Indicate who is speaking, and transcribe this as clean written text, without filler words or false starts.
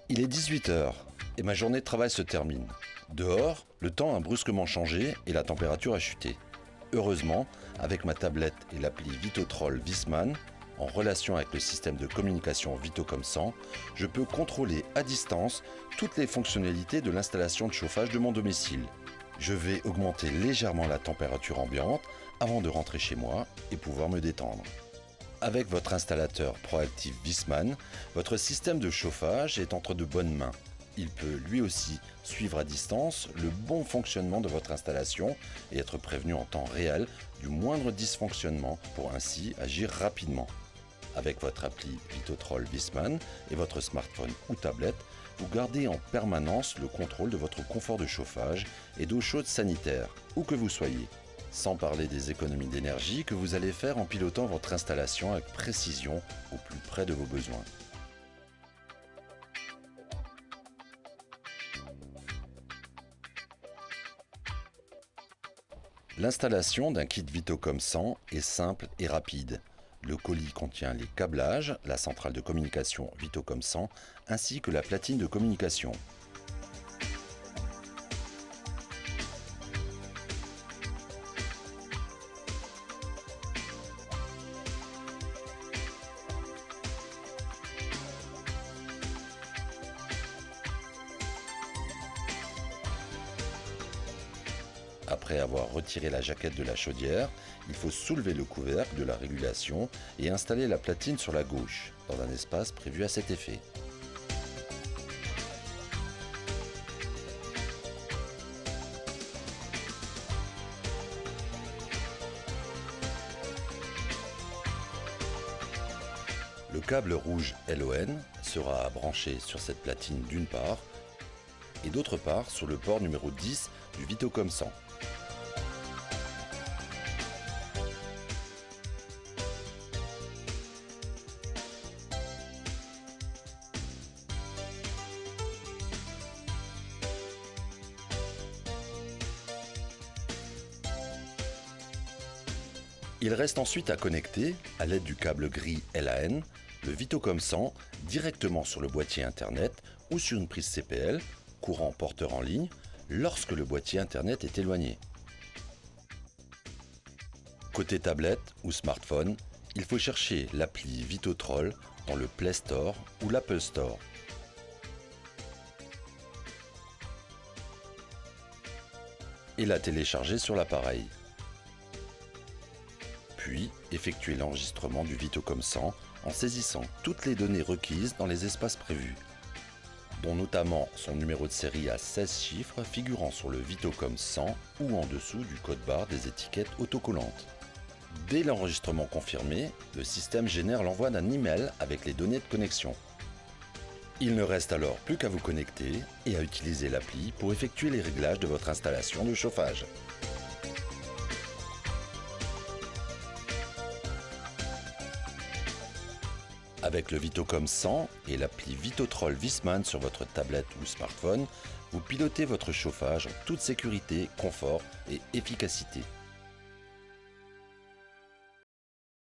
Speaker 1: Il est 18 heures et ma journée de travail se termine. Dehors, le temps a brusquement changé et la température a chuté. Heureusement, avec ma tablette et l'appli Vitotrol Viessmann, en relation avec le système de communication Vitocom 100, je peux contrôler à distance toutes les fonctionnalités de l'installation de chauffage de mon domicile. Je vais augmenter légèrement la température ambiante avant de rentrer chez moi et pouvoir me détendre. Avec votre installateur Proactive Viessmann, votre système de chauffage est entre de bonnes mains. Il peut lui aussi suivre à distance le bon fonctionnement de votre installation et être prévenu en temps réel du moindre dysfonctionnement pour ainsi agir rapidement. Avec votre appli Vitotrol Viessmann et votre smartphone ou tablette, vous gardez en permanence le contrôle de votre confort de chauffage et d'eau chaude sanitaire, où que vous soyez. Sans parler des économies d'énergie que vous allez faire en pilotant votre installation avec précision au plus près de vos besoins. L'installation d'un kit Vitocom 100 est simple et rapide. Le colis contient les câblages, la centrale de communication Vitocom 100 ainsi que la platine de communication. Après avoir retiré la jaquette de la chaudière, il faut soulever le couvercle de la régulation et installer la platine sur la gauche, dans un espace prévu à cet effet. Le câble rouge LON sera branché sur cette platine d'une part et d'autre part sur le port numéro 10 du Vitocom 100. Il reste ensuite à connecter, à l'aide du câble gris LAN, le Vitocom 100 directement sur le boîtier Internet ou sur une prise CPL, courant porteur en ligne, lorsque le boîtier Internet est éloigné. Côté tablette ou smartphone, il faut chercher l'appli Vitotrol dans le Play Store ou l'Apple Store. Et la télécharger sur l'appareil. Puis effectuer l'enregistrement du Vitocom 100 en saisissant toutes les données requises dans les espaces prévus, dont notamment son numéro de série à 16 chiffres figurant sur le Vitocom 100 ou en dessous du code barre des étiquettes autocollantes. Dès l'enregistrement confirmé, le système génère l'envoi d'un email avec les données de connexion. Il ne reste alors plus qu'à vous connecter et à utiliser l'appli pour effectuer les réglages de votre installation de chauffage. Avec le Vitocom 100 et l'appli Vitotrol Viessmann sur votre tablette ou smartphone, vous pilotez votre chauffage en toute sécurité, confort et efficacité.